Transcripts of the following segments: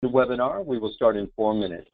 The webinar, we will start in 4 minutes.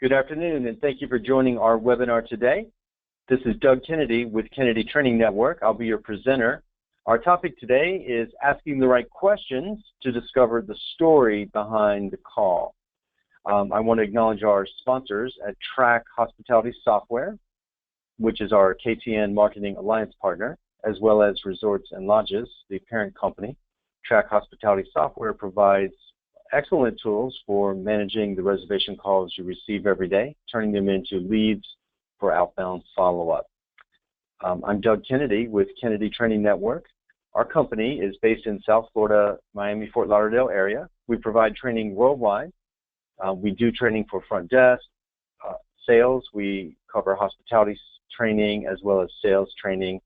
Good afternoon, and thank you for joining our webinar today. This is Doug Kennedy with Kennedy Training Network. I'll be your presenter. Our topic today is asking the right questions to discover the story behind the call. I want to acknowledge our sponsors at Track Hospitality Software, which is our KTN Marketing Alliance partner, as well as Resorts and Lodges, the parent company. Track Hospitality Software provides excellent tools for managing the reservation calls you receive every day, turning them into leads for outbound follow-up. I'm Doug Kennedy with Kennedy Training Network. Our company is based in South Florida, Miami, Fort Lauderdale area. We provide training worldwide. We do training for front desk, sales. We cover hospitality training as well as sales training.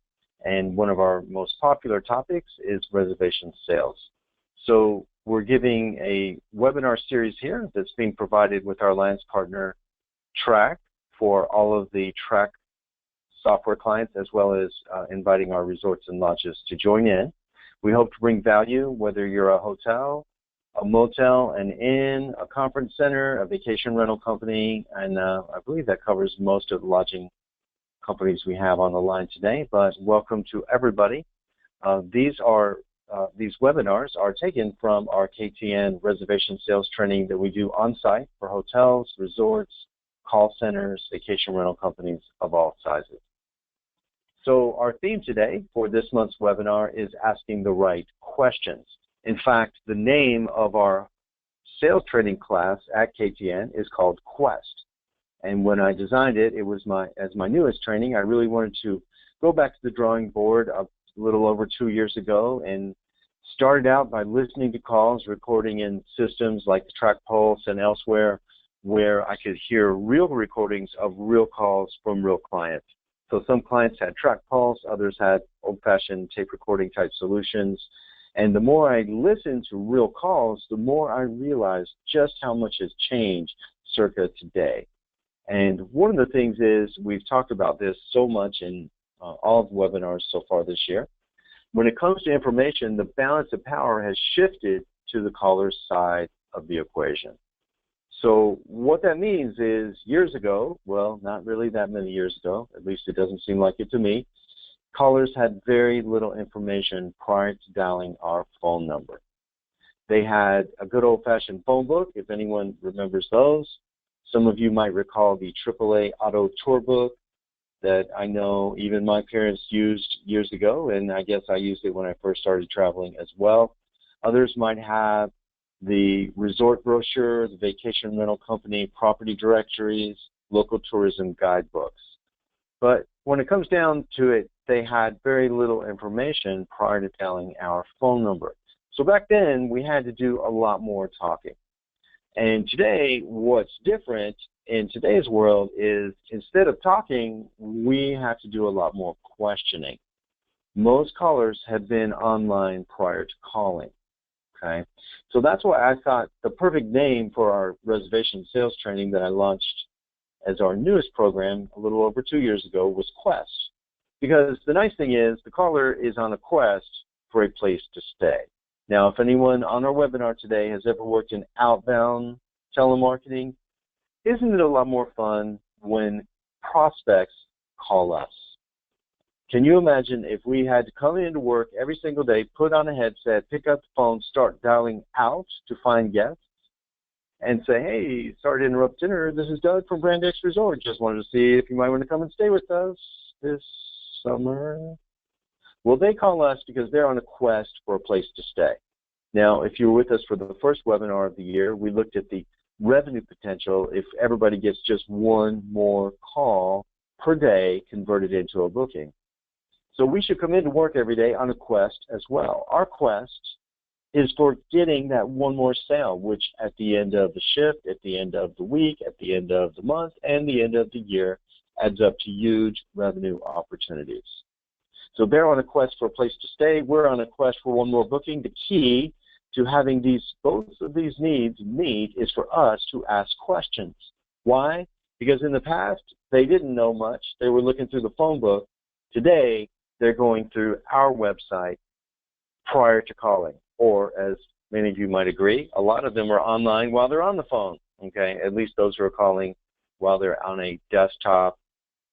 And one of our most popular topics is reservation sales. So we're giving a webinar series here that's being provided with our alliance partner, Track, for all of the Track software clients, as well as inviting our resorts and lodges to join in. We hope to bring value, whether you're a hotel, a motel, an inn, a conference center, a vacation rental company, and I believe that covers most of the lodging companies we have on the line today. But welcome to everybody. These webinars are taken from our KTN reservation sales training that we do on-site for hotels, resorts, call centers, vacation rental companies of all sizes. So our theme today for this month's webinar is asking the right questions. In fact, the name of our sales training class at KTN is called Quest. And when I designed it, it was as my newest training. I really wanted to go back to the drawing board a little over 2 years ago and started out by listening to calls, recording in systems like the Track Pulse and elsewhere, where I could hear real recordings of real calls from real clients. So some clients had Track Pulse, others had old-fashioned tape recording type solutions. And the more I listened to real calls, the more I realized just how much has changed circa today. And one of the things is, we've talked about this so much in all of the webinars so far this year. When it comes to information, the balance of power has shifted to the caller's side of the equation. So what that means is, years ago, well, not really that many years ago, at least it doesn't seem like it to me, callers had very little information prior to dialing our phone number. They had a good old-fashioned phone book, if anyone remembers those. Some of you might recall the AAA Auto Tour book that I know even my parents used years ago, and I guess I used it when I first started traveling as well. Others might have the resort brochure, the vacation rental company, property directories, local tourism guidebooks. But when it comes down to it, they had very little information prior to dialing our phone number. So back then, we had to do a lot more talking. And today, what's different in today's world is, instead of talking, we have to do a lot more questioning. Most callers have been online prior to calling. Okay, so that's why I thought the perfect name for our reservation sales training that I launched as our newest program a little over 2 years ago was Quest. Because the nice thing is, the caller is on a quest for a place to stay. Now, if anyone on our webinar today has ever worked in outbound telemarketing, isn't it a lot more fun when prospects call us? Can you imagine if we had to come into work every single day, put on a headset, pick up the phone, start dialing out to find guests, and say, hey, sorry to interrupt dinner, this is Doug from Brand X Resort. Just wanted to see if you might want to come and stay with us this summer. Well, they call us because they're on a quest for a place to stay. Now, if you were with us for the first webinar of the year, we looked at the revenue potential if everybody gets just one more call per day converted into a booking. So we should come into work every day on a quest as well. Our quest is for getting that one more sale, which at the end of the shift, at the end of the week, at the end of the month, and the end of the year adds up to huge revenue opportunities. So they're on a quest for a place to stay. We're on a quest for one more booking. The key to having both of these needs meet is for us to ask questions. Why? Because in the past, they didn't know much. They were looking through the phone book. Today, they're going through our website prior to calling. Or, as many of you might agree, a lot of them are online while they're on the phone. Okay, at least those who are calling while they're on a desktop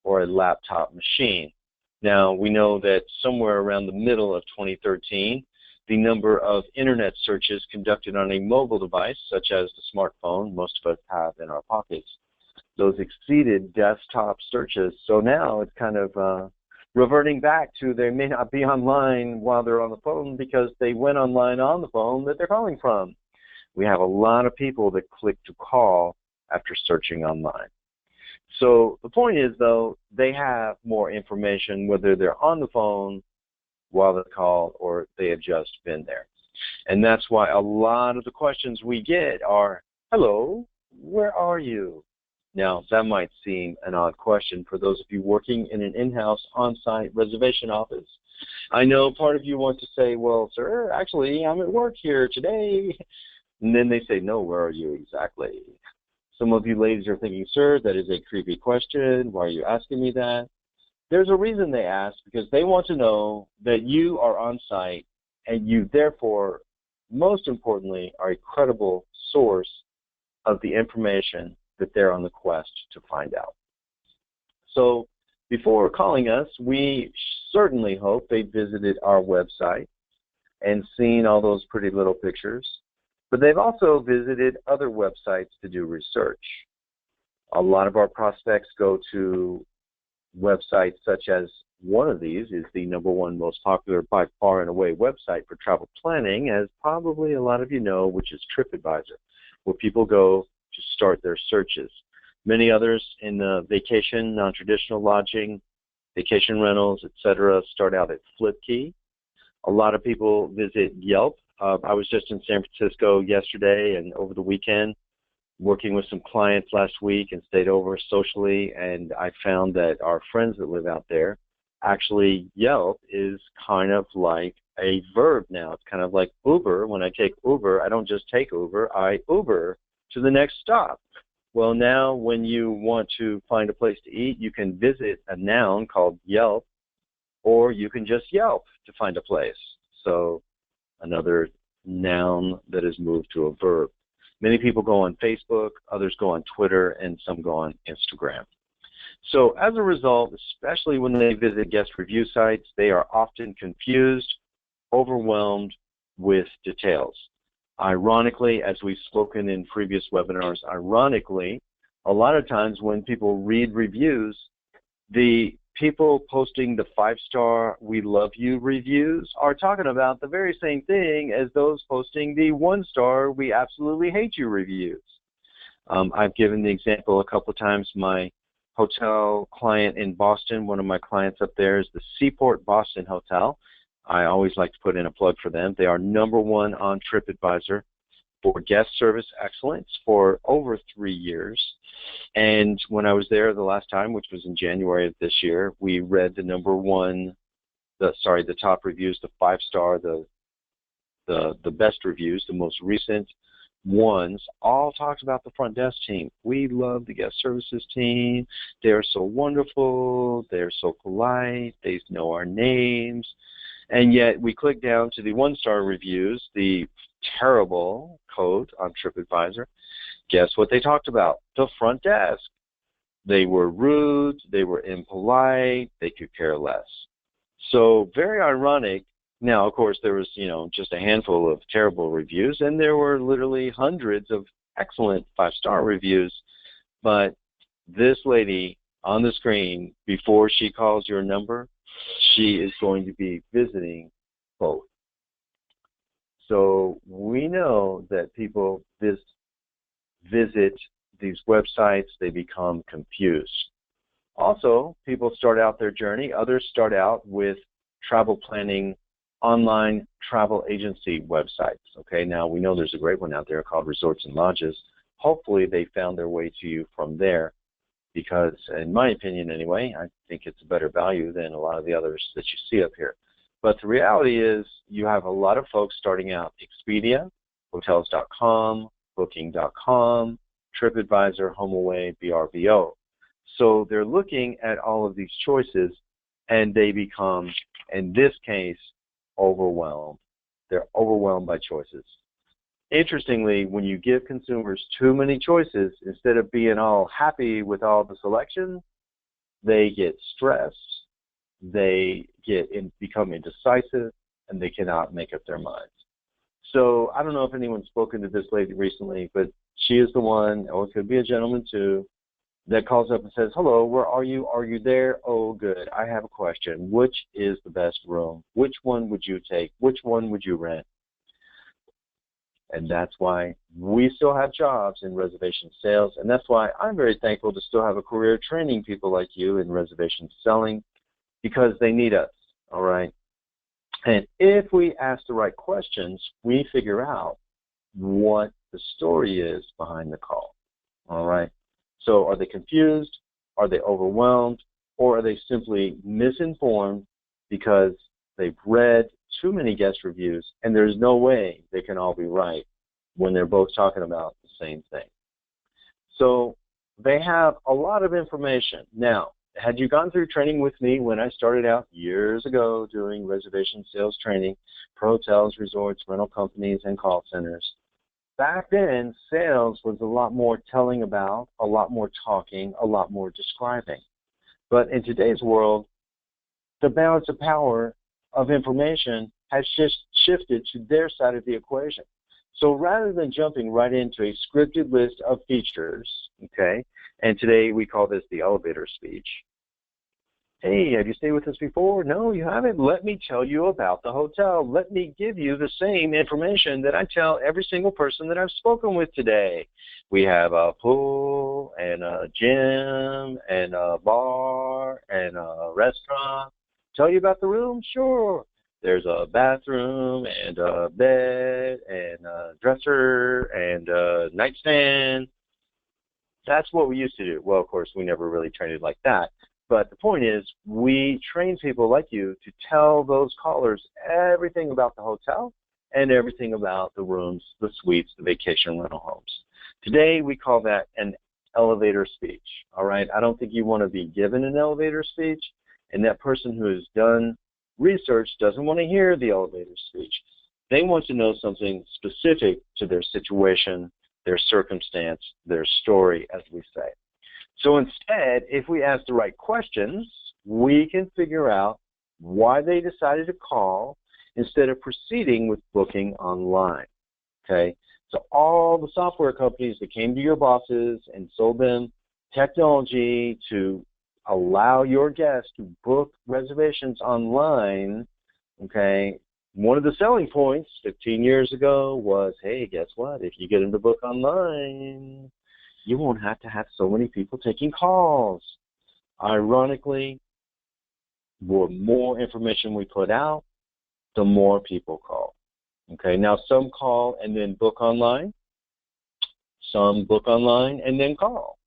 or a laptop machine. Now, we know that somewhere around the middle of 2013, the number of internet searches conducted on a mobile device, such as the smartphone most of us have in our pockets, those exceeded desktop searches. So now it's kind of reverting back to, they may not be online while they're on the phone because they went online on the phone that they're calling from. We have a lot of people that click to call after searching online. So the point is, though, they have more information whether they're on the phone while they call or they have just been there. And that's why a lot of the questions we get are, hello, where are you? Now, that might seem an odd question for those of you working in an in-house, on-site reservation office. I know part of you want to say, well, sir, actually, I'm at work here today. And then they say, no, where are you exactly? Some of you ladies are thinking, sir, that is a creepy question. Why are you asking me that? There's a reason they ask, because they want to know that you are on site and you therefore, most importantly, are a credible source of the information that they're on the quest to find out. So before calling us, we certainly hope they visited our website and seen all those pretty little pictures, but they've also visited other websites to do research. A lot of our prospects go to websites such as, one of these is the #1 most popular by far and away website for travel planning, as probably a lot of you know, which is TripAdvisor, where people go to start their searches. Many others in the vacation, non-traditional lodging, vacation rentals, etc., start out at Flipkey. A lot of people visit Yelp. I was just in San Francisco yesterday and over the weekend, working with some clients last week, and stayed over socially, and I found that our friends that live out there, actually Yelp is kind of like a verb now. It's kind of like Uber. When I take Uber, I don't just take Uber, I Uber to the next stop. Well, now when you want to find a place to eat, you can visit a noun called Yelp, or you can just Yelp to find a place. So another noun that has moved to a verb. Many people go on Facebook, others go on Twitter, and some go on Instagram. So as a result, especially when they visit guest review sites, they are often confused, overwhelmed with details. Ironically, as we've spoken in previous webinars, ironically, a lot of times when people read reviews, the people posting the 5-star "we love you" reviews are talking about the very same thing as those posting the 1-star "we absolutely hate you" reviews. I've given the example a couple of times. My hotel client in Boston, one of my clients up there, is the Seaport Boston Hotel. I always like to put in a plug for them. They are #1 on TripAdvisor for guest service excellence for over 3 years. And when I was there the last time, which was in January of this year, we read the the top reviews, the 5-star, the best reviews, the most recent ones, all talked about the front desk team. We love the guest services team. They're so wonderful. They're so polite. They know our names. And yet we click down to the 1-star reviews, the terrible code on TripAdvisor. Guess what they talked about? The front desk. They were rude. They were impolite. They could care less. So very ironic. Now, of course, there was, just a handful of terrible reviews, and there were literally hundreds of excellent 5-star reviews. But this lady on the screen, before she calls your number, she is going to be visiting both. So we know that people visit these websites, they become confused. Also, people start out their journey. Others start out with travel planning online travel agency websites. Okay, now we know there's a great one out there called Resorts and Lodges. Hopefully they found their way to you from there, because in my opinion anyway, I think it's a better value than a lot of the others that you see up here. But the reality is you have a lot of folks starting out Expedia, Hotels.com, Booking.com, TripAdvisor, HomeAway, VRBO. So they're looking at all of these choices, and they become, in this case, overwhelmed. They're overwhelmed by choices. Interestingly, when you give consumers too many choices, instead of being all happy with all the selection, they get stressed, they become indecisive, and they cannot make up their minds. So I don't know if anyone's spoken to this lady recently, but she is the one, or it could be a gentleman too, that calls up and says, "Hello, where are you? Are you there? Oh, good. I have a question. Which is the best room? Which one would you take? Which one would you rent?" And that's why we still have jobs in reservation sales, and that's why I'm very thankful to still have a career training people like you in reservation selling, because they need us, all right? And if we ask the right questions, we figure out what the story is behind the call, all right? So are they confused? Are they overwhelmed? Or are they simply misinformed because they've read too many guest reviews, and there's no way they can all be right when they're both talking about the same thing? So they have a lot of information. Now, had you gone through training with me when I started out years ago doing reservation sales training for hotels, resorts, rental companies, and call centers, back then, sales was a lot more telling about, a lot more talking, a lot more describing. But in today's world, the balance of power of information has shifted to their side of the equation. So rather than jumping right into a scripted list of features, okay, and today we call this the elevator speech. Hey, have you stayed with us before? No, you haven't. Let me tell you about the hotel. Let me give you the same information that I tell every single person that I've spoken with today. We have a pool and a gym and a bar and a restaurant. Tell you about the room? Sure. There's a bathroom and a bed and a dresser and a nightstand. That's what we used to do. Well, of course, we never really trained it like that. But the point is, we train people like you to tell those callers everything about the hotel and everything about the rooms, the suites, the vacation rental homes. Today, we call that an elevator speech, all right? I don't think you want to be given an elevator speech, and that person who has done research doesn't want to hear the elevator speech. They want to know something specific to their situation, their circumstance, their story, as we say. So instead, if we ask the right questions, we can figure out why they decided to call instead of proceeding with booking online, okay? So all the software companies that came to your bosses and sold them technology to allow your guests to book reservations online, okay, one of the selling points 15 years ago was, hey, guess what? If you get them to book online, you won't have to have so many people taking calls. Ironically, the more information we put out, the more people call. Okay, now some call and then book online. Some book online and then call.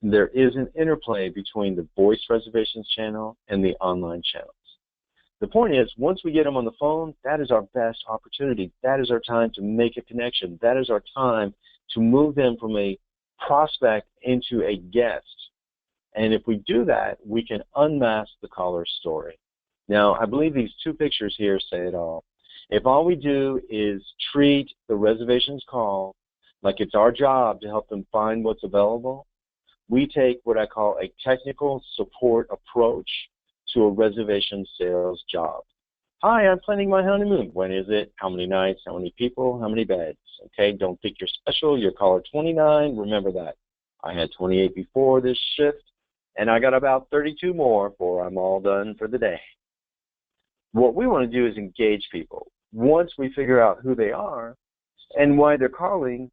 There is an interplay between the voice reservations channel and the online channels. The point is, once we get them on the phone, that is our best opportunity. That is our time to make a connection. That is our time to move them from a prospect into a guest. And if we do that, we can unmask the caller's story. Now, I believe these two pictures here say it all. If all we do is treat the reservations call like it's our job to help them find what's available, we take what I call a technical support approach to a reservation sales job. Hi, I'm planning my honeymoon. When is it? How many nights? How many people? How many beds? Okay, don't think you're special. You're caller 29. Remember that. I had 28 before this shift, and I got about 32 more before I'm all done for the day. What we want to do is engage people. Once we figure out who they are and why they're calling,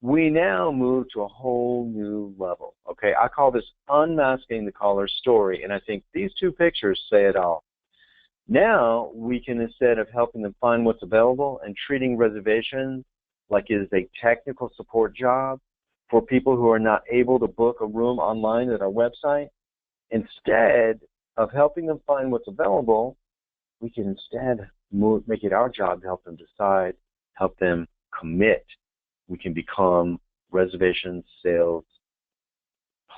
we now move to a whole new level. Okay, I call this unmasking the caller's story, and I think these two pictures say it all. Now we can, instead of helping them find what's available and treating reservations like it is a technical support job for people who are not able to book a room online at our website, instead of helping them find what's available, we can instead make it our job to help them decide, help them commit. We can become reservation sales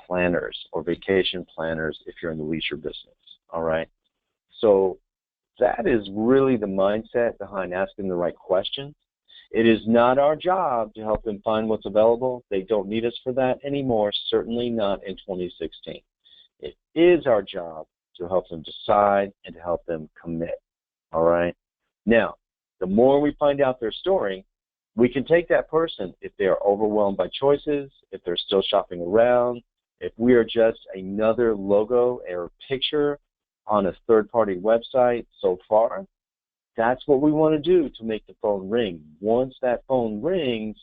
planners or vacation planners if you're in the leisure business, all right? So that is really the mindset behind asking the right questions. It is not our job to help them find what's available. They don't need us for that anymore, certainly not in 2016. It is our job to help them decide and to help them commit, all right? Now, the more we find out their story, we can take that person if they are overwhelmed by choices, if they're still shopping around, if we are just another logo or picture on a third-party website so far. That's what we want to do to make the phone ring. Once that phone rings,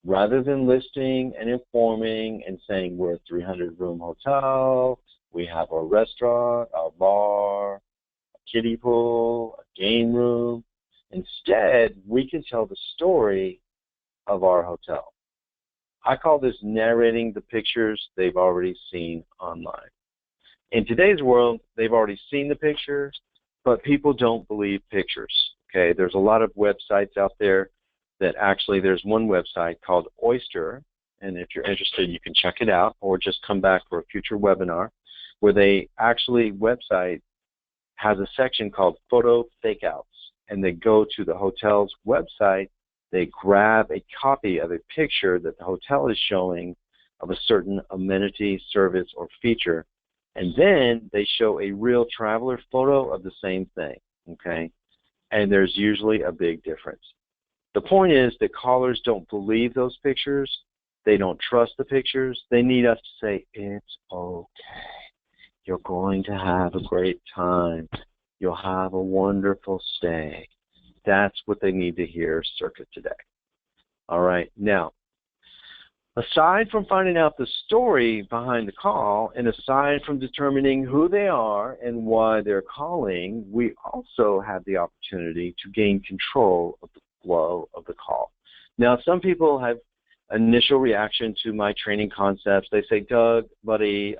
rather than listing and informing and saying we're a 300-room hotel, we have a restaurant, a bar, a kiddie pool, a game room, instead, we can tell the story of our hotel. I call this narrating the pictures they've already seen online. In today's world, they've already seen the pictures, but people don't believe pictures. Okay, there's a lot of websites out there that actually, there's one website called Oyster, and if you're interested, you can check it out or just come back for a future webinar. where they actually, website has a section called photo fakeouts, and they go to the hotel's website, they grab a copy of a picture that the hotel is showing of a certain amenity, service, or feature, and then they show a real traveler photo of the same thing, okay? And there's usually a big difference. The point is that callers don't believe those pictures. They don't trust the pictures. They need us to say, it's okay. You're going to have a great time. You'll have a wonderful stay. That's what they need to hear circa today. All right. Now, aside from finding out the story behind the call, and aside from determining who they are and why they're calling, we also have the opportunity to gain control of the flow of the call. Now, some people have initial reaction to my training concepts. They say, Doug, buddy,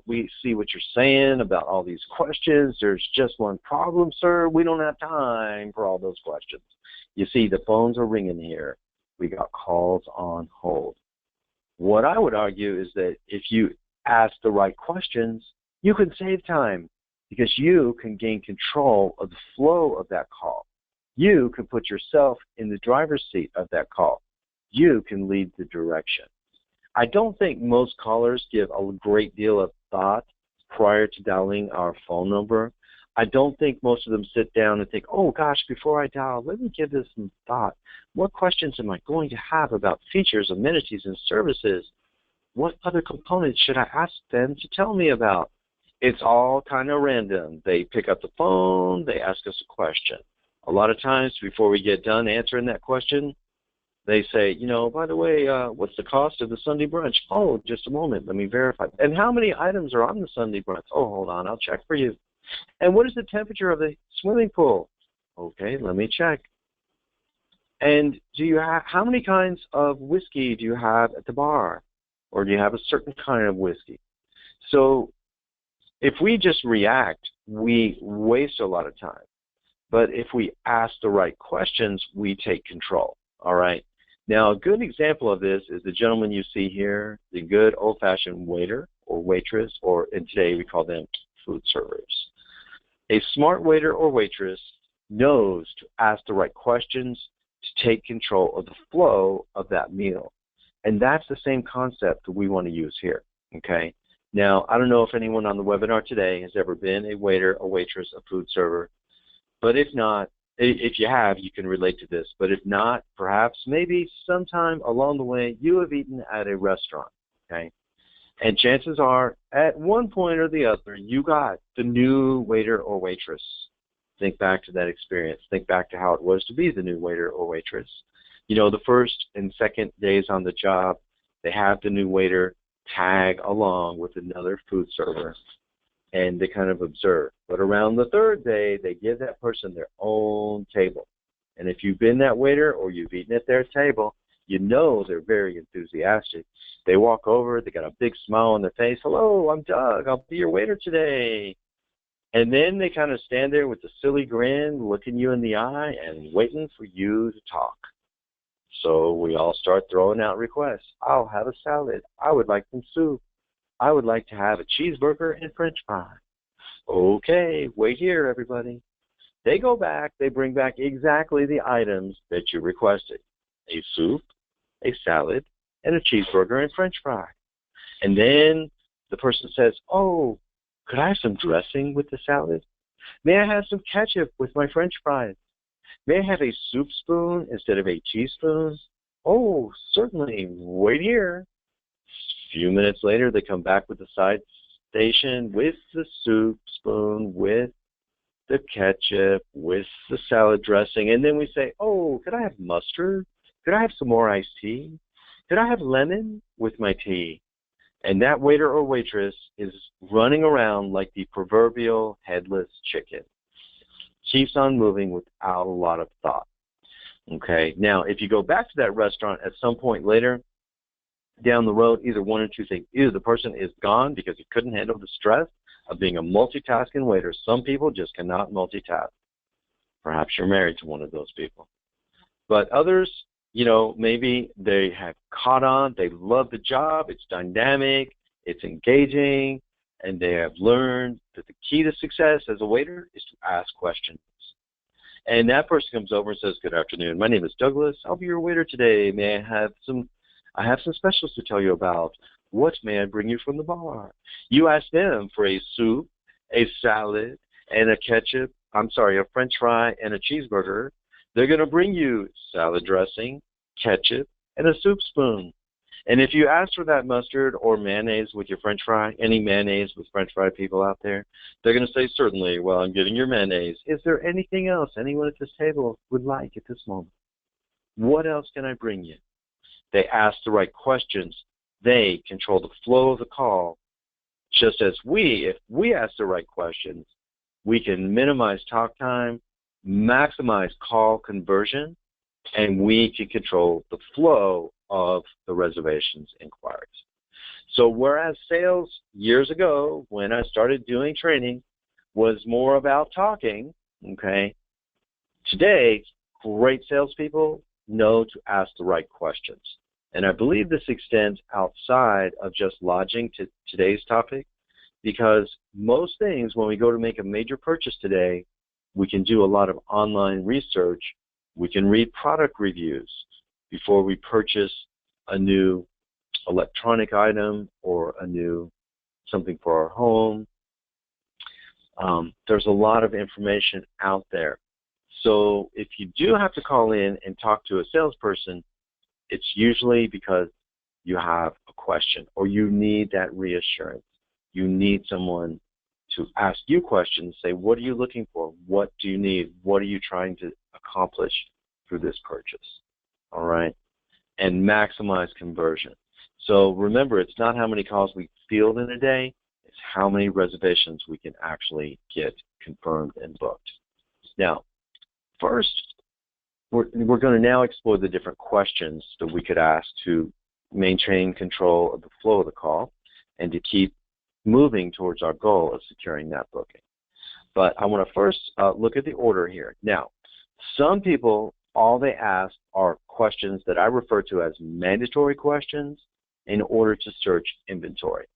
we see what you're saying about all these questions. There's just one problem, sir. We don't have time for all those questions. You see, the phones are ringing here. We got calls on hold. What I would argue is that if you ask the right questions, you can save time because you can gain control of the flow of that call. You can put yourself in the driver's seat of that call. You can lead the direction. I don't think most callers give a great deal of thought prior to dialing our phone number. I don't think most of them sit down and think, oh gosh, before I dial, let me give this some thought. What questions am I going to have about features, amenities, and services? What other components should I ask them to tell me about? It's all kind of random. They pick up the phone, they ask us a question. A lot of times before we get done answering that question, they say, you know, by the way, what's the cost of the Sunday brunch? Oh, just a moment, let me verify. And how many items are on the Sunday brunch? Oh, hold on, I'll check for you. And what is the temperature of the swimming pool? Okay, let me check. And do you have, how many kinds of whiskey do you have at the bar? Or do you have a certain kind of whiskey? So if we just react, we waste a lot of time. But if we ask the right questions, we take control, all right? Now, a good example of this is the gentleman you see here, the good old-fashioned waiter or waitress, or and today we call them food servers. A smart waiter or waitress knows to ask the right questions to take control of the flow of that meal. And that's the same concept that we want to use here, okay? Now, I don't know if anyone on the webinar today has ever been a waiter, a waitress, a food server, but if not, if you have, you can relate to this. But if not, perhaps maybe sometime along the way you have eaten at a restaurant, okay? And chances are, at one point or the other, you got the new waiter or waitress. Think back to that experience. Think back to how it was to be the new waiter or waitress. You know, the first and second days on the job, they have the new waiter tag along with another food server, and they kind of observe. But around the third day, they give that person their own table. And if you've been that waiter or you've eaten at their table, you know they're very enthusiastic. They walk over, they got a big smile on their face. Hello, I'm Doug. I'll be your waiter today. And then they kind of stand there with a silly grin, looking you in the eye and waiting for you to talk. So we all start throwing out requests. I'll have a salad. I would like some soup. I would like to have a cheeseburger and french fry. Okay, wait here, everybody. They go back, they bring back exactly the items that you requested. A soup, a salad, and a cheeseburger and french fry. And then the person says, oh, could I have some dressing with the salad? May I have some ketchup with my french fries? May I have a soup spoon instead of a teaspoon? Oh, certainly. Wait here. A few minutes later, they come back with the side station with the soup spoon, with the ketchup, with the salad dressing. And then we say, oh, could I have mustard? Could I have some more iced tea? Could I have lemon with my tea? And that waiter or waitress is running around like the proverbial headless chicken. Keeps on moving without a lot of thought. Okay, now if you go back to that restaurant at some point later, down the road, either one or two things. Either the person is gone because he couldn't handle the stress of being a multitasking waiter. Some people just cannot multitask. Perhaps you're married to one of those people. But others, you know, maybe they have caught on, they love the job, it's dynamic, it's engaging, and they have learned that the key to success as a waiter is to ask questions. And that person comes over and says, "Good afternoon. My name is Douglas. I'll be your waiter today. I have some specials to tell you about. What may I bring you from the bar?" You ask them for a soup, a salad, and a French fry and a cheeseburger. They're going to bring you salad dressing, ketchup, and a soup spoon. And if you ask for that mustard or mayonnaise with your French fry, any mayonnaise with French fry people out there, they're going to say, "Certainly, well, I'm getting your mayonnaise. Is there anything else anyone at this table would like at this moment? What else can I bring you?" They ask the right questions. They control the flow of the call. Just as if we ask the right questions, we can minimize talk time, maximize call conversion, and we can control the flow of the reservations inquiries. So whereas sales years ago, when I started doing training, was more about talking, okay, today, great salespeople know to ask the right questions. And I believe this extends outside of just lodging to today's topic, because most things, when we go to make a major purchase today, we can do a lot of online research. We can read product reviews before we purchase a new electronic item or something for our home. There's a lot of information out there. So if you do have to call in and talk to a salesperson, it's usually because you have a question or you need that reassurance. You need someone to ask you questions, say, "What are you looking for? What do you need? What are you trying to accomplish through this purchase?" All right? And maximize conversion. So remember, it's not how many calls we field in a day, it's how many reservations we can actually get confirmed and booked. Now, first, we're going to now explore the different questions that we could ask to maintain control of the flow of the call and to keep moving towards our goal of securing that booking. But I want to first look at the order here. Now, some people, all they ask are questions that I refer to as mandatory questions in order to search inventory.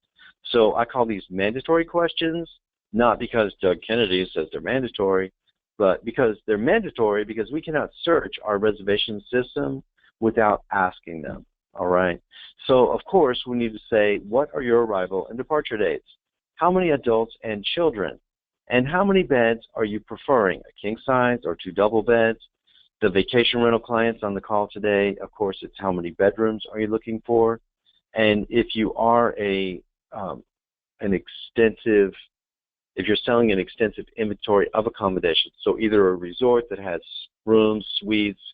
So I call these mandatory questions, not because Doug Kennedy says they're mandatory, but because they're mandatory because we cannot search our reservation system without asking them. All right. So, of course, we need to say, what are your arrival and departure dates? How many adults and children? And how many beds are you preferring, a king size or 2 double beds? The vacation rental clients on the call today, of course, it's how many bedrooms are you looking for? And if you are if you're selling an extensive inventory of accommodations, so either a resort that has rooms, suites,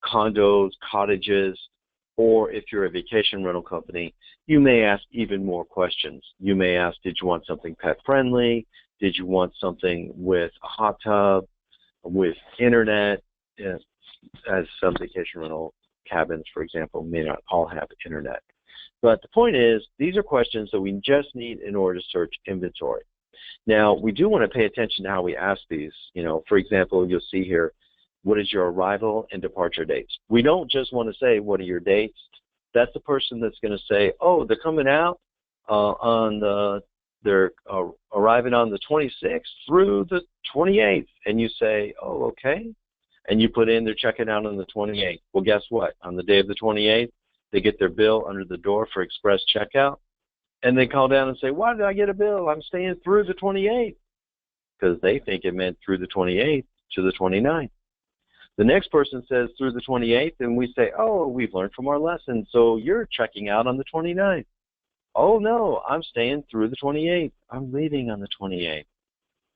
condos, cottages, or if you're a vacation rental company, you may ask even more questions. You may ask, did you want something pet-friendly? Did you want something with a hot tub, with internet? As some vacation rental cabins, for example, may not all have internet. But the point is, these are questions that we just need in order to search inventory. Now, we do want to pay attention to how we ask these. For example, you'll see here, what is your arrival and departure dates? We don't just want to say, what are your dates? That's the person that's going to say, oh, they're coming out they're arriving on the 26th through the 28th. And you say, oh, okay. And you put in, they're checking out on the 28th. Well, guess what? On the day of the 28th, they get their bill under the door for express checkout. And they call down and say, why did I get a bill? I'm staying through the 28th. Because they think it meant through the 28th to the 29th. The next person says through the 28th, and we say, oh, we've learned from our lesson, so you're checking out on the 29th. Oh, no, I'm staying through the 28th. I'm leaving on the 28th.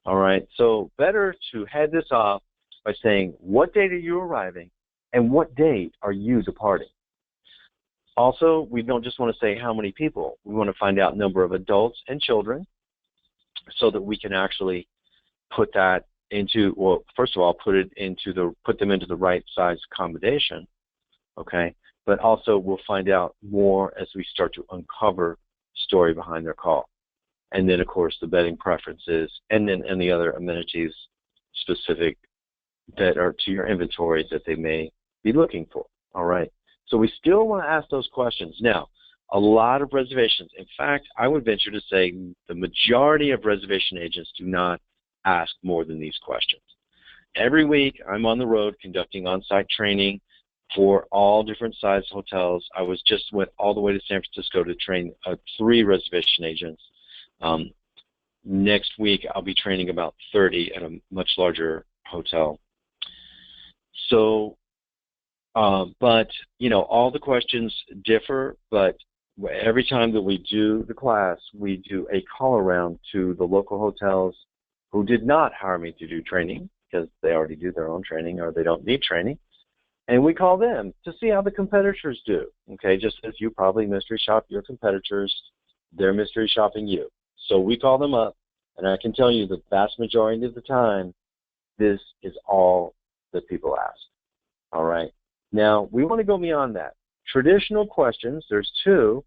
All right, so better to head this off by saying, what date are you arriving, and what date are you departing? Also, we don't just want to say how many people. We want to find out number of adults and children so that we can actually put that into, well, first of all, put them into the right size accommodation, okay? But also we'll find out more as we start to uncover story behind their call. And then, of course, the bedding preferences and then any other amenities specific that are to your inventory that they may be looking for, all right? So we still want to ask those questions. Now, A lot of reservations. In fact, I would venture to say the majority of reservation agents do not ask more than these questions. Every week, I'm on the road conducting on-site training for all different size hotels. I went all the way to San Francisco to train 3 reservation agents. Next week, I'll be training about 30 at a much larger hotel. So, but, you know, all the questions differ, but every time that we do the class, we do a call around to the local hotels who did not hire me to do training because they already do their own training or they don't need training. And we call them to see how the competitors do, okay? Just as you probably mystery shop your competitors, they're mystery shopping you. So we call them up, and I can tell you the vast majority of the time, this is all that people ask, all right? Now, we want to go beyond that. Traditional questions, there's 2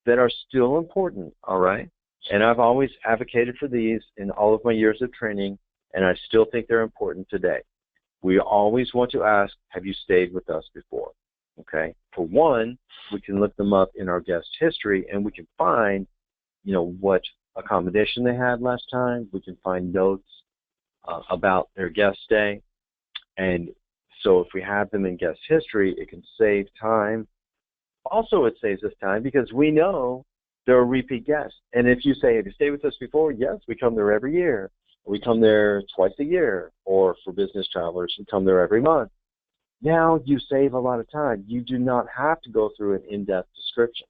that are still important, all right? And I've always advocated for these in all of my years of training, and I still think they're important today. We always want to ask, have you stayed with us before? Okay? For one, we can look them up in our guest history, and we can find, you know, what accommodation they had last time. We can find notes about their guest stay. And so if we have them in guest history, it can save time. Also, it saves us time because we know they're a repeat guest. And if you say, have you stayed with us before? Yes, we come there every year. We come there twice a year. Or for business travelers, we come there every month. Now you save a lot of time. You do not have to go through an in-depth description.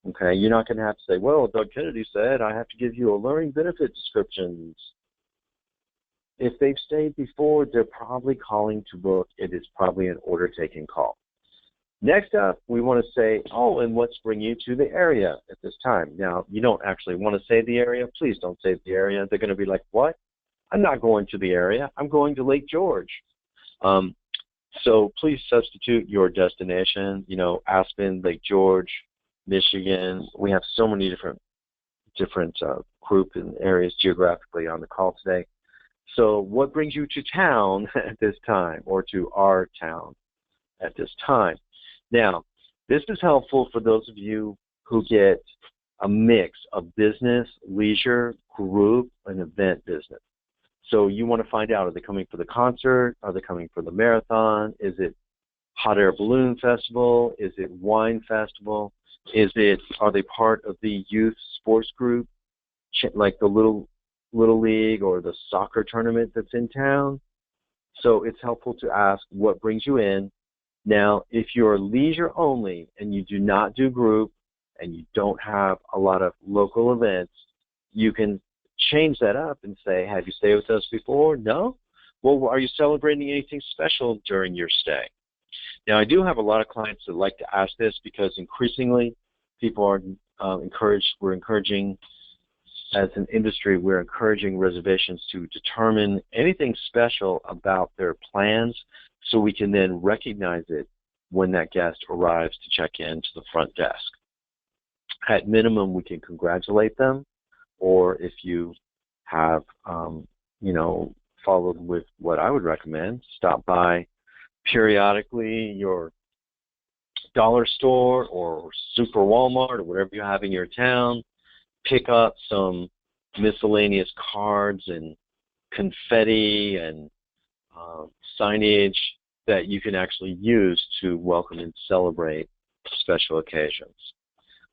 Okay, you're not going to have to say, well, Doug Kennedy said I have to give you a learning benefit descriptions. If they've stayed before, they're probably calling to book. It is probably an order-taking call. Next up, we want to say, oh, and what's bringing you to the area at this time? Now, you don't actually want to say the area. Please don't say the area. They're going to be like, what? I'm not going to the area. I'm going to Lake George. So please substitute your destination, you know, Aspen, Lake George, Michigan. We have so many different group and areas geographically on the call today. So what brings you to town at this time, or to our town at this time? Now, this is helpful for those of you who get a mix of business, leisure, group, and event business. So you want to find out, are they coming for the concert? Are they coming for the marathon? Is it hot air balloon festival? Is it wine festival? Are they part of the youth sports group, like the little league or the soccer tournament that's in town? So it's helpful to ask what brings you in. Now, if you're leisure only and you do not do group and you don't have a lot of local events, you can change that up and say, have you stayed with us before? No? Well, are you celebrating anything special during your stay? Now, I do have a lot of clients that like to ask this because increasingly people are we're encouraging, as an industry, we're encouraging reservations to determine anything special about their plans so we can then recognize it when that guest arrives to check in to the front desk. At minimum, we can congratulate them, or if you have, followed with what I would recommend, stop by periodically your dollar store or super Walmart or whatever you have in your town, pick up some miscellaneous cards and confetti and signage that you can actually use to welcome and celebrate special occasions.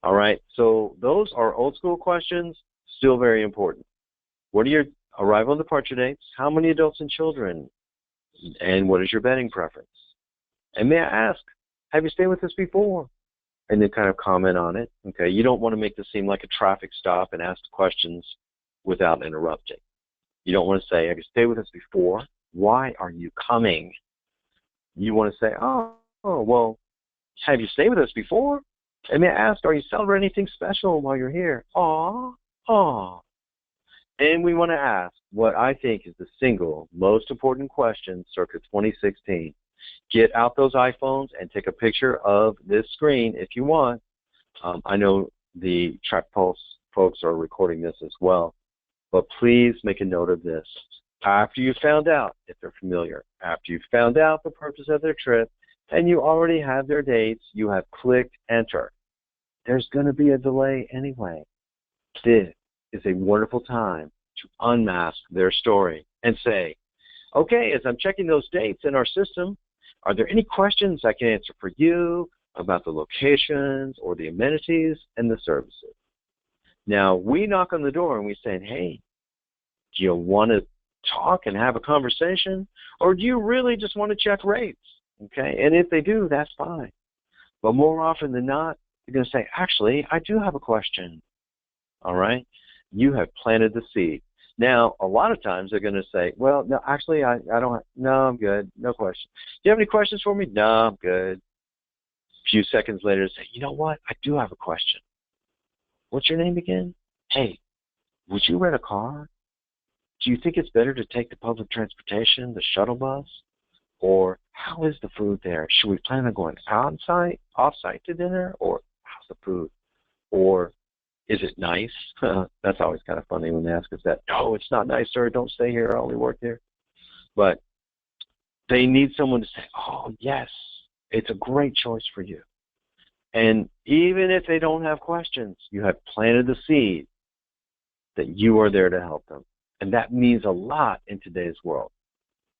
All right, so those are old school questions, still very important. What are your arrival and departure dates? How many adults and children? And what is your bedding preference? And may I ask, have you stayed with us before? And then kind of comment on it. Okay, you don't want to make this seem like a traffic stop and ask questions without interrupting. You don't want to say, have you stayed with us before? Why are you coming? You want to say, oh, well, have you stayed with us before? And may I ask, are you celebrating anything special while you're here? Aw. And we want to ask what I think is the single most important question circa 2016. Get out those iPhones and take a picture of this screen if you want. I know the Track Pulse folks are recording this as well, but please make a note of this. After you found out if they're familiar, after you found out the purpose of their trip, and you already have their dates, you have clicked enter. there's going to be a delay anyway. This is a wonderful time to unmask their story and say, okay, as I'm checking those dates in our system, are there any questions I can answer for you about the locations or the amenities and the services? Now, we knock on the door and we say, hey, do you want to talk and have a conversation, or do you really just want to check rates? Okay, and if they do, that's fine. But more often than not, you're going to say, actually, I do have a question. All right? You have planted the seed. Now, a lot of times they're going to say, well, no, actually, I don't, no, I'm good, no question. Do you have any questions for me? No, I'm good. A few seconds later, say, you know what? I do have a question. What's your name again? Hey, would you rent a car? Do you think it's better to take the public transportation, the shuttle bus? Or how is the food there? Should we plan on going on-site, off-site to dinner? Or how's the food? Or is it nice? That's always kind of funny when they ask us that. No, it's not nice, sir. Don't stay here. I only work here. But they need someone to say, oh, yes, it's a great choice for you. And even if they don't have questions, you have planted the seed that you are there to help them. And that means a lot in today's world.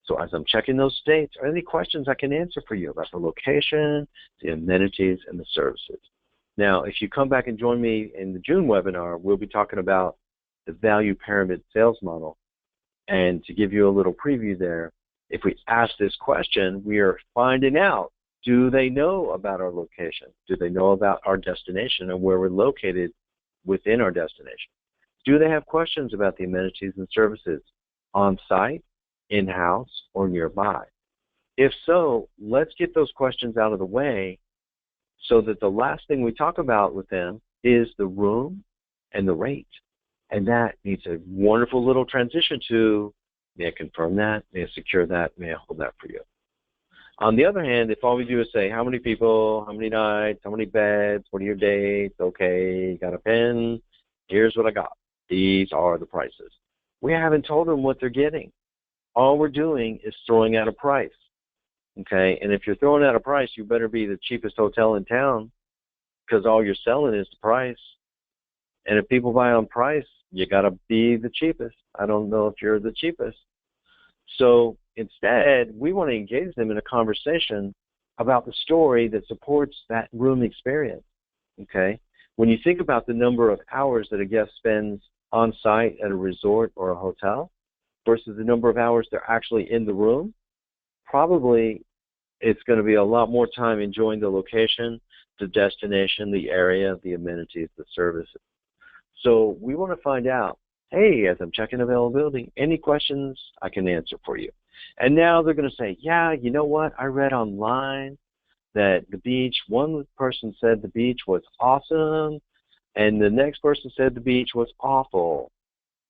So as I'm checking those dates, are there any questions I can answer for you about the location, the amenities, and the services? Now, if you come back and join me in the June webinar, we'll be talking about the value pyramid sales model. And to give you a little preview there, if we ask this question, we are finding out, do they know about our location? Do they know about our destination and where we're located within our destination? Do they have questions about the amenities and services on-site, in-house, or nearby? If so, let's get those questions out of the way so that the last thing we talk about with them is the room and the rate. And that needs a wonderful little transition to, may I confirm that? May I secure that? May I hold that for you? On the other hand, if all we do is say, how many people, how many nights, how many beds, what are your dates, okay, got a pen, here's what I got. These are the prices. We haven't told them what they're getting. All we're doing is throwing out a price, okay? And if you're throwing out a price, you better be the cheapest hotel in town because all you're selling is the price. And if people buy on price, you got to be the cheapest. I don't know if you're the cheapest. So instead, we want to engage them in a conversation about the story that supports that room experience, okay? When you think about the number of hours that a guest spends on site at a resort or a hotel versus the number of hours they're actually in the room, probably it's going to be a lot more time enjoying the location, the destination, the area, the amenities, the services. So we want to find out, hey, as I'm checking availability, any questions I can answer for you. And now they're going to say, yeah, you know what? I read online that the beach, one person said the beach was awesome, and the next person said the beach was awful,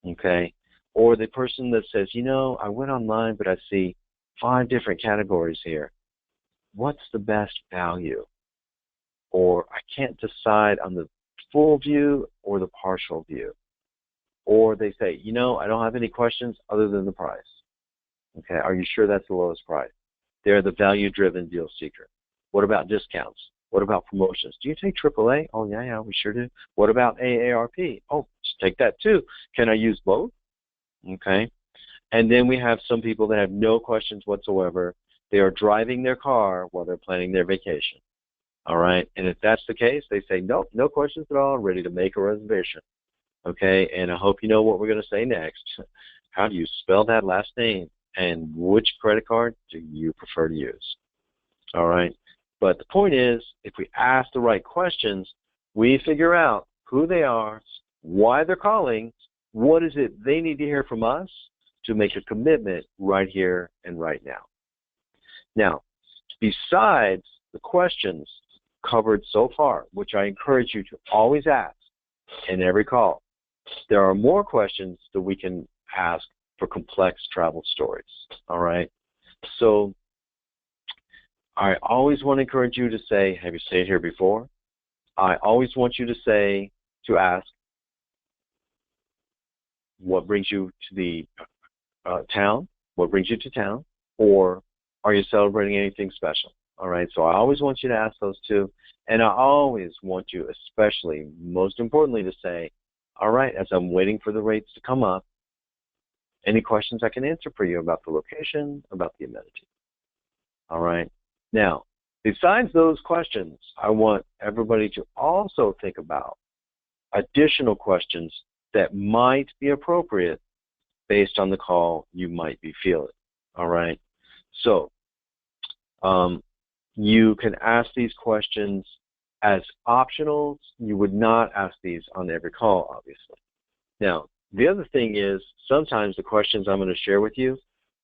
okay? Or the person that says, you know, I went online, but I see 5 different categories here. What's the best value? Or I can't decide on the full view or the partial view. Or they say, you know, I don't have any questions other than the price. Okay, are you sure that's the lowest price? They're the value-driven deal seeker. What about discounts? What about promotions? Do you take AAA? Oh, yeah, we sure do. What about AARP? Oh, just take that too. Can I use both? Okay. And then we have some people that have no questions whatsoever. They are driving their car while they're planning their vacation. All right. And if that's the case, they say, nope, no questions at all, ready to make a reservation. Okay. And I hope you know what we're going to say next. How do you spell that last name? And which credit card do you prefer to use? All right. But the point is, if we ask the right questions, we figure out who they are, why they're calling, what is it they need to hear from us to make a commitment right here and right now. Now, besides the questions covered so far, which I encourage you to always ask in every call, there are more questions that we can ask for complex travel stories, all right? So I always want to encourage you to say, have you stayed here before? I always want you to ask, what brings you to the town? What brings you to town? Or are you celebrating anything special? All right, so I always want you to ask those two. And I always want you, especially, most importantly, to say, all right, as I'm waiting for the rates to come up, any questions I can answer for you about the location, about the amenity. All right. Now, besides those questions, I want everybody to also think about additional questions that might be appropriate based on the call you might be feeling. All right. So you can ask these questions as optionals. You would not ask these on every call, obviously. Now, the other thing is sometimes the questions I'm going to share with you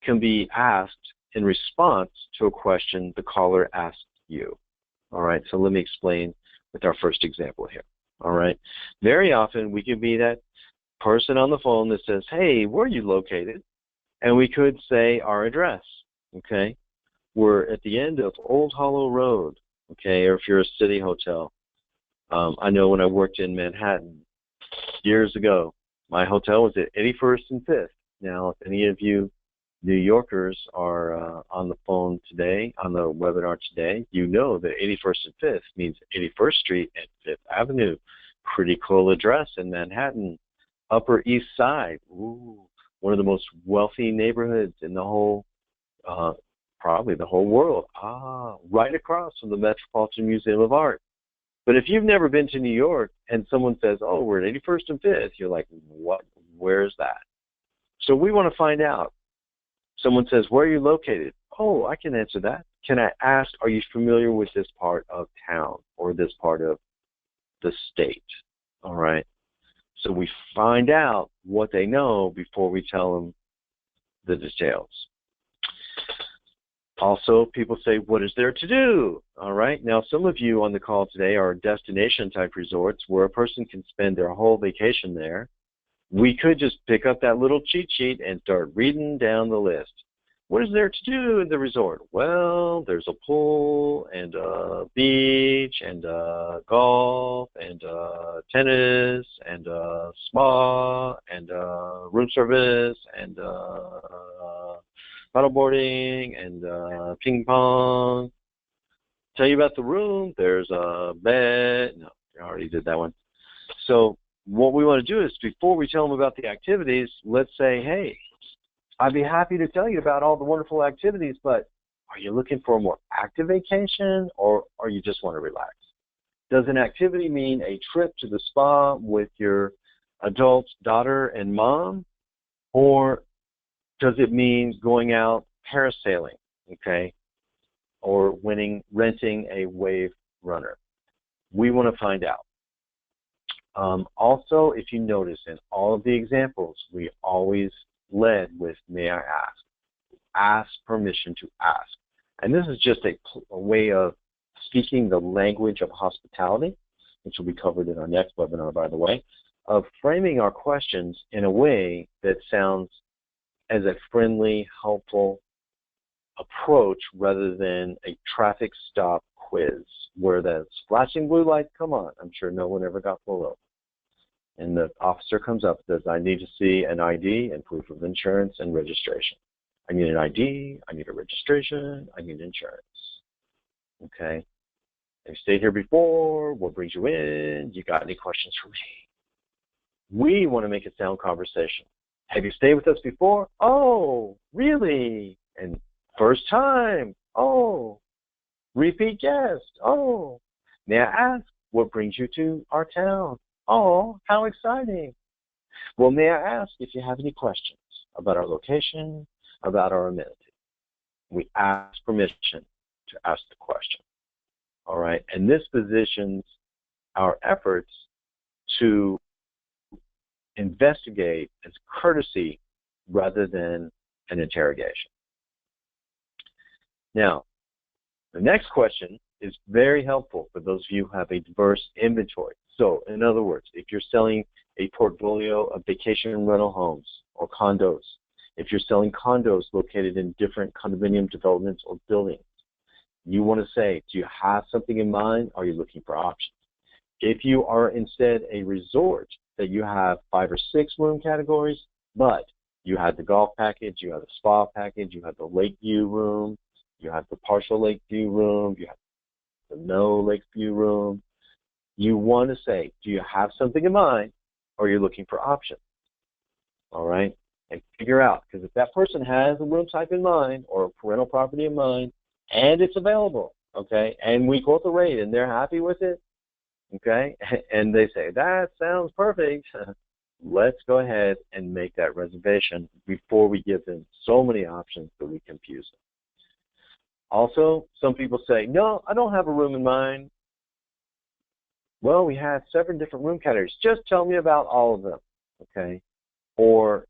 can be asked in response to a question the caller asked you. All right, so let me explain with our first example here. All right, very often we could be that person on the phone that says, hey, where are you located? And we could say our address, okay? We're at the end of Old Hollow Road, okay, or if you're a city hotel. I know when I worked in Manhattan years ago, my hotel was at 81st and 5th. Now, if any of you New Yorkers are on the phone today, on the webinar today, you know that 81st and 5th means 81st Street and 5th Avenue. Pretty cool address in Manhattan. Upper East Side, ooh, one of the most wealthy neighborhoods in the whole, probably the whole world. Right across from the Metropolitan Museum of Art. But if you've never been to New York and someone says, oh, we're at 81st and 5th, you're like, what? Where's that? So we want to find out. Someone says, where are you located? Oh, I can answer that. Can I ask, are you familiar with this part of town or this part of the state? All right. So we find out what they know before we tell them the details. Also, people say, what is there to do? All right. Now, some of you on the call today are destination-type resorts where a person can spend their whole vacation there. We could just pick up that little cheat sheet and start reading down the list. What is there to do in the resort? Well, there's a pool and a beach and golf and tennis and spa and room service and paddleboarding and ping pong. Tell you about the room. There's a bed. No, I already did that one. So what we want to do is before we tell them about the activities, let's say, hey, I'd be happy to tell you about all the wonderful activities, but are you looking for a more active vacation or you just want to relax? Does an activity mean a trip to the spa with your adult daughter and mom, or does it mean going out parasailing, okay, or renting a wave runner? We want to find out. Also, if you notice in all of the examples, we always led with, may I ask? Ask permission to ask. And this is just a way of speaking the language of hospitality, which will be covered in our next webinar, by the way, of framing our questions in a way that sounds as a friendly, helpful approach rather than a traffic stop quiz where the flashing blue light, come on, I'm sure no one ever got pulled over. And the officer comes up and says, I need to see an ID and proof of insurance and registration. I need an ID, I need a registration, I need insurance. Okay? Have you stayed here before? What brings you in? You got any questions for me? We want to make it sound conversational. Have you stayed with us before? Oh, really? And first time? Oh, repeat guest? Oh, may I ask, what brings you to our town? Oh, how exciting. Well, may I ask if you have any questions about our location, about our amenity? We ask permission to ask the question. All right, and this positions our efforts to investigate as courtesy rather than an interrogation. Now, the next question is very helpful for those of you who have a diverse inventory. So, in other words, if you're selling a portfolio of vacation rental homes or condos, if you're selling condos located in different condominium developments or buildings, you want to say, do you have something in mind? Are you looking for options? If you are instead a resort that you have 5 or 6 room categories, but you had the golf package, you have the spa package, you have the lake view room, You have the partial lake view room. You have the no lake view room. You want to say, do you have something in mind, or are you looking for options? All right? And figure out, because if that person has a room type in mind or a parental property in mind, and it's available, okay, and we quote the rate and they're happy with it, okay, and they say, that sounds perfect, let's go ahead and make that reservation before we give them so many options that we confuse them. Also, some people say, no, I don't have a room in mind. Well, we have 7 different room categories. Just tell me about all of them, okay? Or,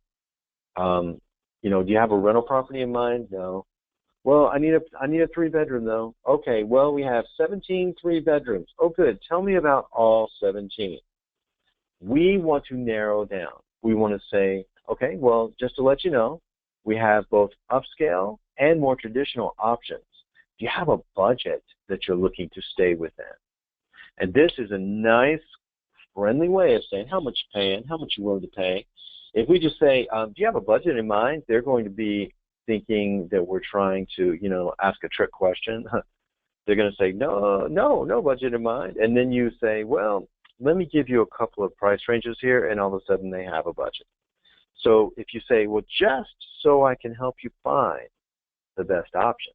you know, do you have a rental property in mind? No. Well, I need a 3-bedroom though. Okay, well, we have 17 3-bedrooms. Oh, good. Tell me about all 17. We want to narrow down. We want to say, okay, well, just to let you know, we have both upscale and more traditional options. Do you have a budget that you're looking to stay within? And this is a nice, friendly way of saying how much you're paying, how much you're willing to pay. If we just say, do you have a budget in mind? They're going to be thinking that we're trying to, you know, ask a trick question. They're going to say, no budget in mind. And then you say, well, let me give you a couple of price ranges here, and all of a sudden they have a budget. So if you say, well, just so I can help you find the best option,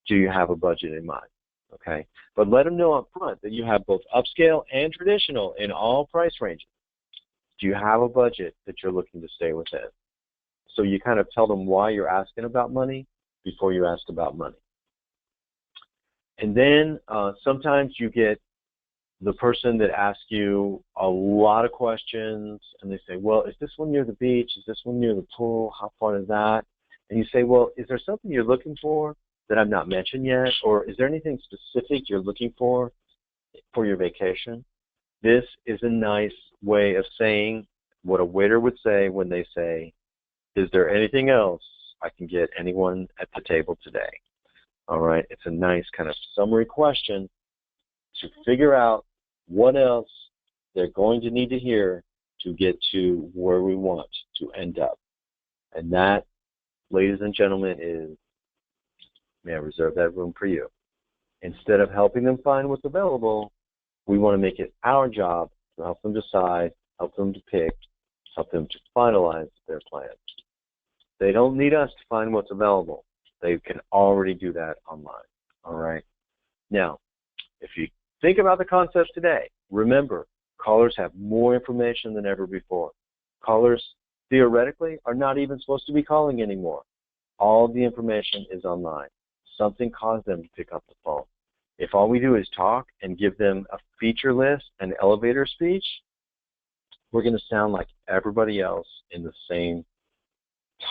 do you have a budget in mind? Okay, but let them know up front that you have both upscale and traditional in all price ranges. Do you have a budget that you're looking to stay within? So you kind of tell them why you're asking about money before you ask about money. And then sometimes you get the person that asks you a lot of questions, and they say, well, is this one near the beach? Is this one near the pool? How far is that? And you say, well, is there something you're looking for that I've not mentioned yet? Or is there anything specific you're looking for your vacation? This is a nice way of saying what a waiter would say when they say, is there anything else I can get anyone at the table today? All right, it's a nice kind of summary question to figure out what else they're going to need to hear to get to where we want to end up. And that, ladies and gentlemen, is, may I reserve that room for you. Instead of helping them find what's available, we want to make it our job to help them decide, help them to pick, help them to finalize their plans. They don't need us to find what's available. They can already do that online. All right. Now, if you think about the concepts today, remember, callers have more information than ever before. Callers, theoretically, are not even supposed to be calling anymore. All the information is online. Something caused them to pick up the phone. If all we do is talk and give them a feature list, an elevator speech, we're going to sound like everybody else in the same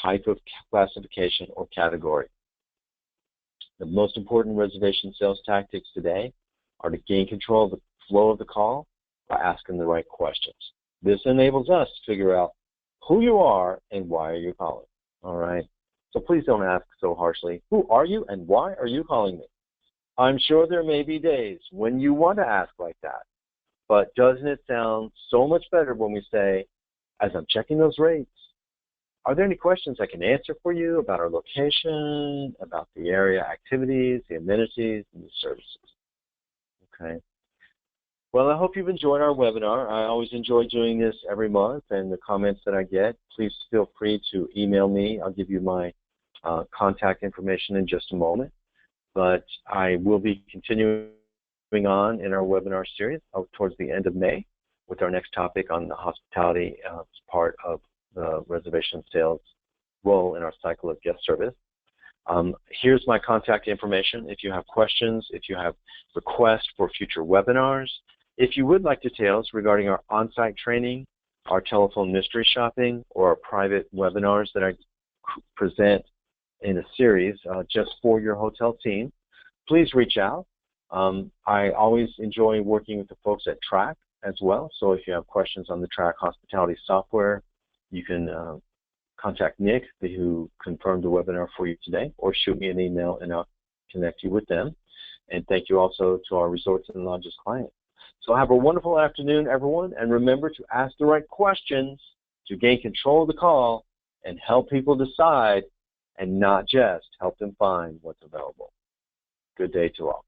type of classification or category. The most important reservation sales tactics today are to gain control of the flow of the call by asking the right questions. This enables us to figure out who you are and why are you calling. All right? So please don't ask so harshly, who are you and why are you calling me? I'm sure there may be days when you want to ask like that, but doesn't it sound so much better when we say, as I'm checking those rates, are there any questions I can answer for you about our location, about the area activities, the amenities, and the services? Okay. Well, I hope you've enjoyed our webinar. I always enjoy doing this every month, and the comments that I get, please feel free to email me. I'll give you my contact information in just a moment. But I will be continuing on in our webinar series towards the end of May with our next topic on the hospitality part of the reservation sales role in our cycle of guest service. Here's my contact information. If you have questions, if you have requests for future webinars, if you would like details regarding our on-site training, our telephone mystery shopping, or our private webinars that I present in a series just for your hotel team, please reach out. I always enjoy working with the folks at TRAC as well, so if you have questions on the TRAC hospitality software, you can contact Nick, who confirmed the webinar for you today, or shoot me an email and I'll connect you with them. And thank you also to our Resorts and Lodges client. So have a wonderful afternoon, everyone, and remember to ask the right questions to gain control of the call and help people decide and not just help them find what's available. Good day to all.